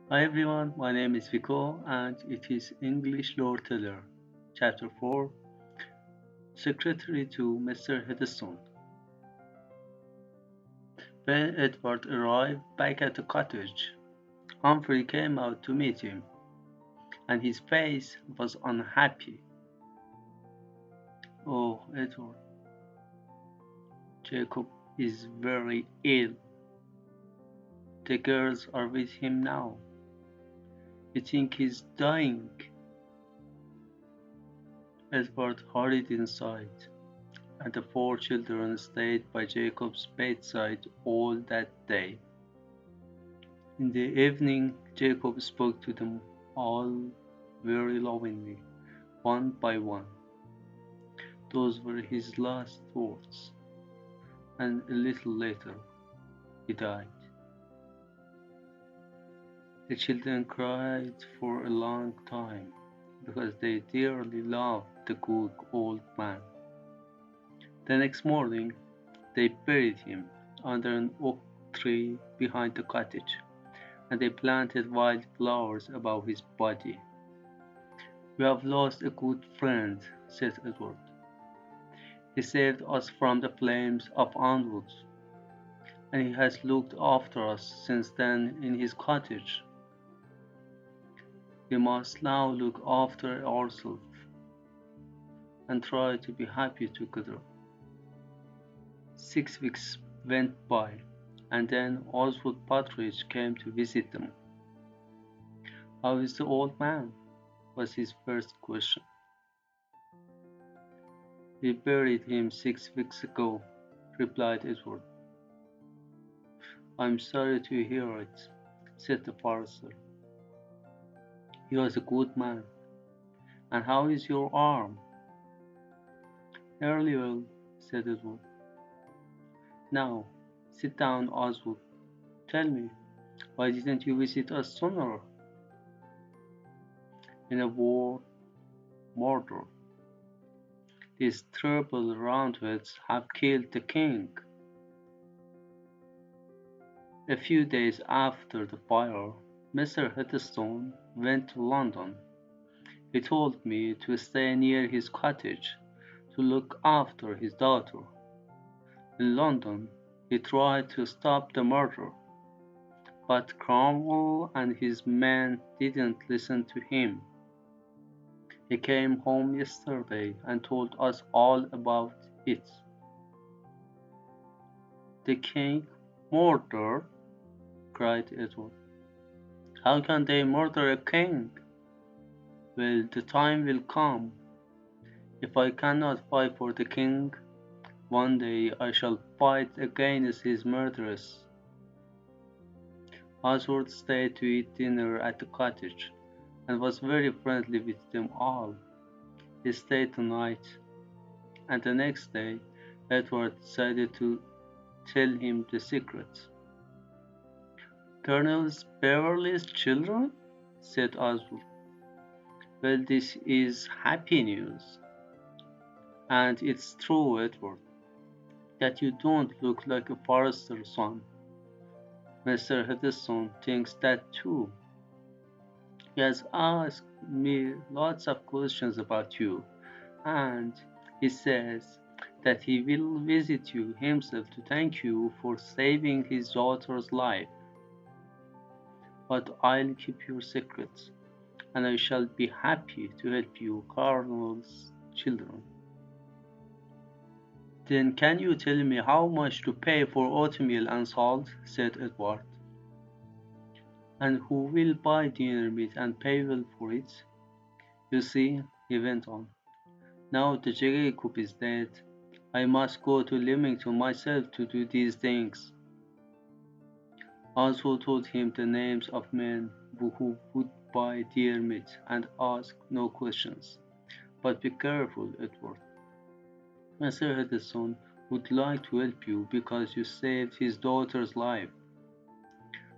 Hi everyone, my name is Vico and it is English Lore Teller, Chapter 4, Secretary to Mr. Hetherstone. When Edward arrived back at the cottage, Humphrey came out to meet him, and his face was unhappy. Oh, Edward, Jacob is very ill. The girls are with him now. You think he's dying? Edward hurried inside, and the four children stayed by Jacob's bedside all that day. In the evening, Jacob spoke to them all very lovingly, one by one. Those were his last words, and a little later he died. The children cried for a long time because they dearly loved the good old man. The next morning, they buried him under an oak tree behind the cottage, and they planted wild flowers above his body. "We have lost a good friend," said Edward. "He saved us from the flames of Arnwood, and he has looked after us since then in his cottage. We must now look after ourselves and try to be happy together." 6 weeks went by, and then Oswald Partridge came to visit them. "How is the old man?" was his first question. "We buried him 6 weeks ago," replied Edward. "I'm sorry to hear it," said the forester. "He was a good man. And how is your arm?" "Nearly well," said Edward. "Now, sit down, Oswald. Tell me, why didn't you visit us sooner?" "In a word, murder. These terrible Roundheads have killed the king." A few days after the fire, Mr. Hetherstone went to London. He told me to stay near his cottage to look after his daughter. In London, he tried to stop the murder, but Cromwell and his men didn't listen to him. He came home yesterday and told us all about it. "The king murdered?" cried Edward. "How can they murder a king?" "Well, the time will come. If I cannot fight for the king, one day I shall fight against his murderers." Oswald stayed to eat dinner at the cottage, and was very friendly with them all. He stayed the night, and the next day Edward decided to tell him the secret. "Colonel Beverley's children?" said Oswald. "Well, this is happy news. And it's true, Edward, that you don't look like a forester's son. Mr. Heatherstone thinks that too. He has asked me lots of questions about you, and he says that he will visit you himself to thank you for saving his daughter's life. But I'll keep your secret, and I shall be happy to help you, Colonel's children." "Then can you tell me how much to pay for oatmeal and salt?" said Edward. "And who will buy dinner meat and pay well for it? You see," he went on, "now that Jacob is dead, I must go to Leamington myself to do these things." Oswald told him the names of men who would buy deer meat, and ask no questions. "But be careful, Edward. Mr. Heatherstone would like to help you because you saved his daughter's life,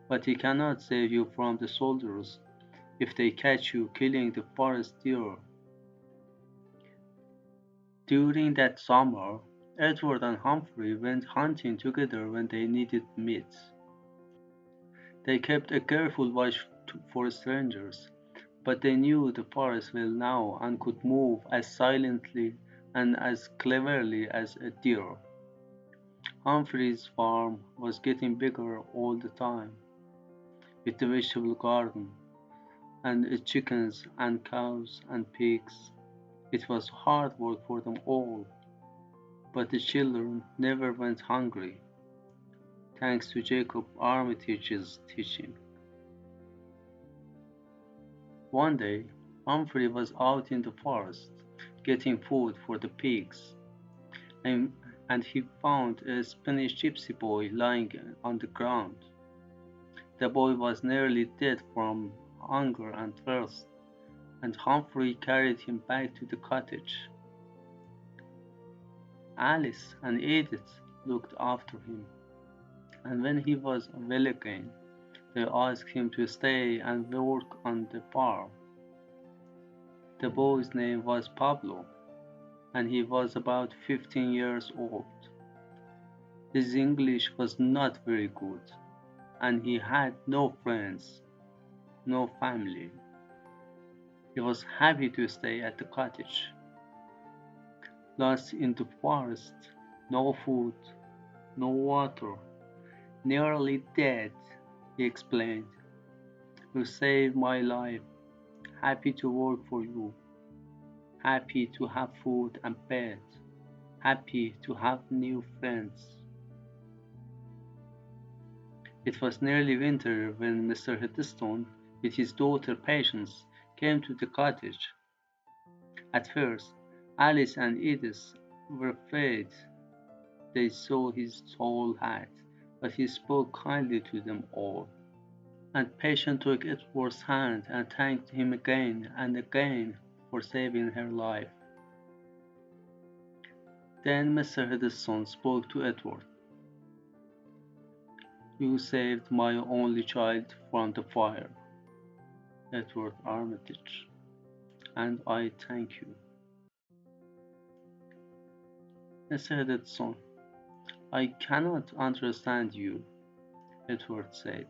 but he cannot save you from the soldiers if they catch you killing the forest deer." During that summer, Edward and Humphrey went hunting together when they needed meat. They kept a careful watch for strangers, but they knew the forest well now and could move as silently and as cleverly as a deer. Humphrey's farm was getting bigger all the time, with the vegetable garden and chickens and cows and pigs. It was hard work for them all, but the children never went hungry, thanks to Jacob Armitage's teaching. One day, Humphrey was out in the forest getting food for the pigs, and, and he found a Spanish gypsy boy lying on the ground. The boy was nearly dead from hunger and thirst, and Humphrey carried him back to the cottage. Alice and Edith looked after him, and when he was well again, they asked him to stay and work on the farm. The boy's name was Pablo, and he was about 15 years old. His English was not very good, and he had no friends, no family. He was happy to stay at the cottage. Lost in the forest, no food, no water, nearly dead, he explained. You saved my life. Happy to work for you. Happy to have food and bed. Happy to have new friends. It was nearly winter when Mr. Hetherstone, with his daughter Patience, came to the cottage. At first, Alice and Edith were afraid they saw his tall hat, but he spoke kindly to them all. And Patience took Edward's hand and thanked him again and again for saving her life. Then Mr. Hetherstone spoke to Edward. You saved my only child from the fire, Edward Armitage, and I thank you. Mr. Hetherstone, I cannot understand you, Edward said.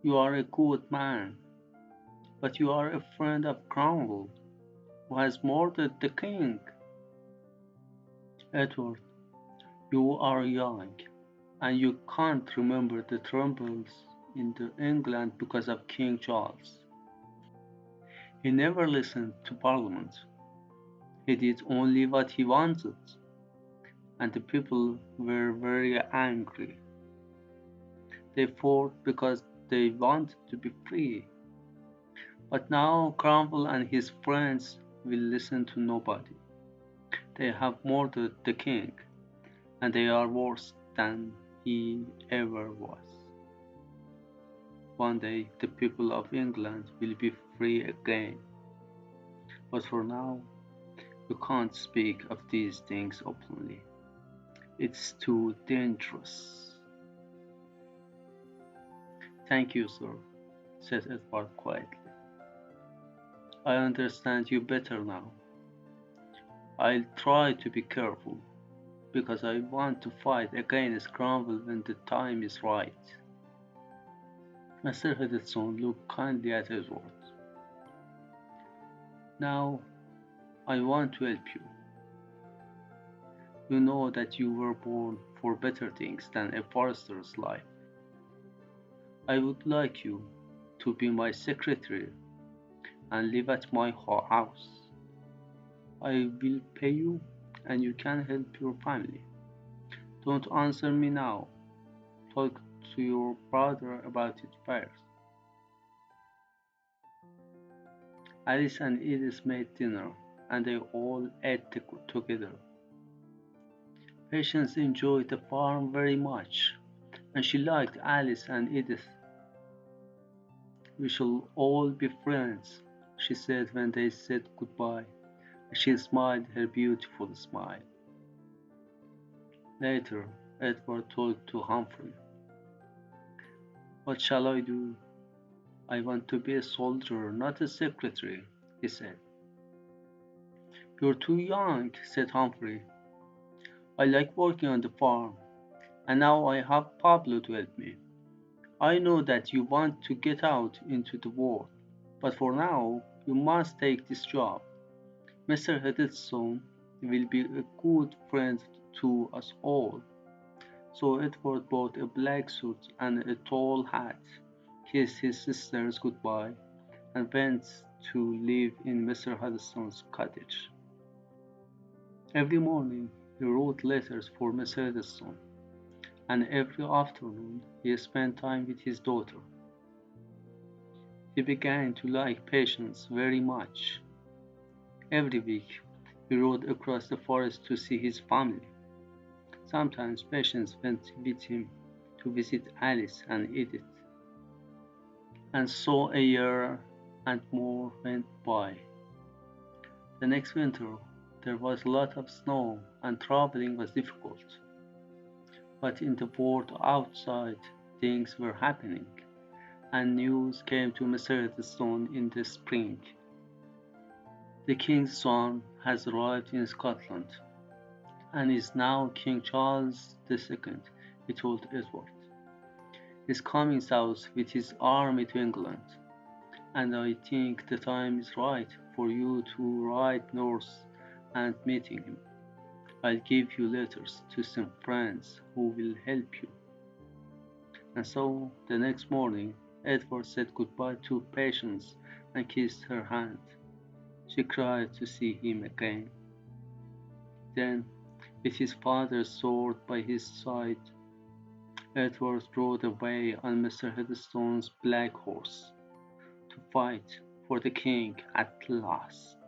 You are a good man, but you are a friend of Cromwell, who has murdered the king. Edward, you are young, and you can't remember the troubles in England because of King Charles. He never listened to Parliament. He did only what he wanted, and the people were very angry. They fought because they wanted to be free. But now Cromwell and his friends will listen to nobody. They have murdered the king, and they are worse than he ever was. One day the people of England will be free again. But for now, you can't speak of these things openly. It's too dangerous. Thank you, sir, said Edward quietly. I understand you better now. I'll try to be careful, because I want to fight against Cromwell when the time is right. Mr. Hetherstone looked kindly at Edward. Now, I want to help you. You know that you were born for better things than a forester's life. I would like you to be my secretary and live at my house. I will pay you, and you can help your family. Don't answer me now. Talk to your brother about it first. Alice and Edith made dinner, and they all ate together. Patience enjoyed the farm very much, and she liked Alice and Edith. We shall all be friends, she said when they said goodbye. She smiled her beautiful smile. Later, Edward talked to Humphrey. What shall I do? I want to be a soldier, not a secretary, he said. You're too young, said Humphrey. I like working on the farm, and now I have Pablo to help me. I know that you want to get out into the world, but for now you must take this job. Mr. Hetherstone will be a good friend to us all. So Edward bought a black suit and a tall hat, kissed his sisters goodbye, and went to live in Mr. Hetherstone's cottage. Every morning he wrote letters for Miss Hetherstone, and every afternoon he spent time with his daughter. He began to like Patience very much. Every week he rode across the forest to see his family. Sometimes Patience went with him to visit Alice and Edith, and so a year and more went by. The next winter there was a lot of snow and traveling was difficult, but in the world outside things were happening, and news came to Mr. Hetherstone in the spring. The king's son has arrived in Scotland, and is now King Charles II, he told Edward. He's coming south with his army to England, and I think the time is right for you to ride north and meeting him. I'll give you letters to some friends who will help you. And so the next morning, Edward said goodbye to Patience and kissed her hand. She cried to see him again. Then, with his father's sword by his side, Edward rode away on Mr. Heatherstone's black horse to fight for the king at last.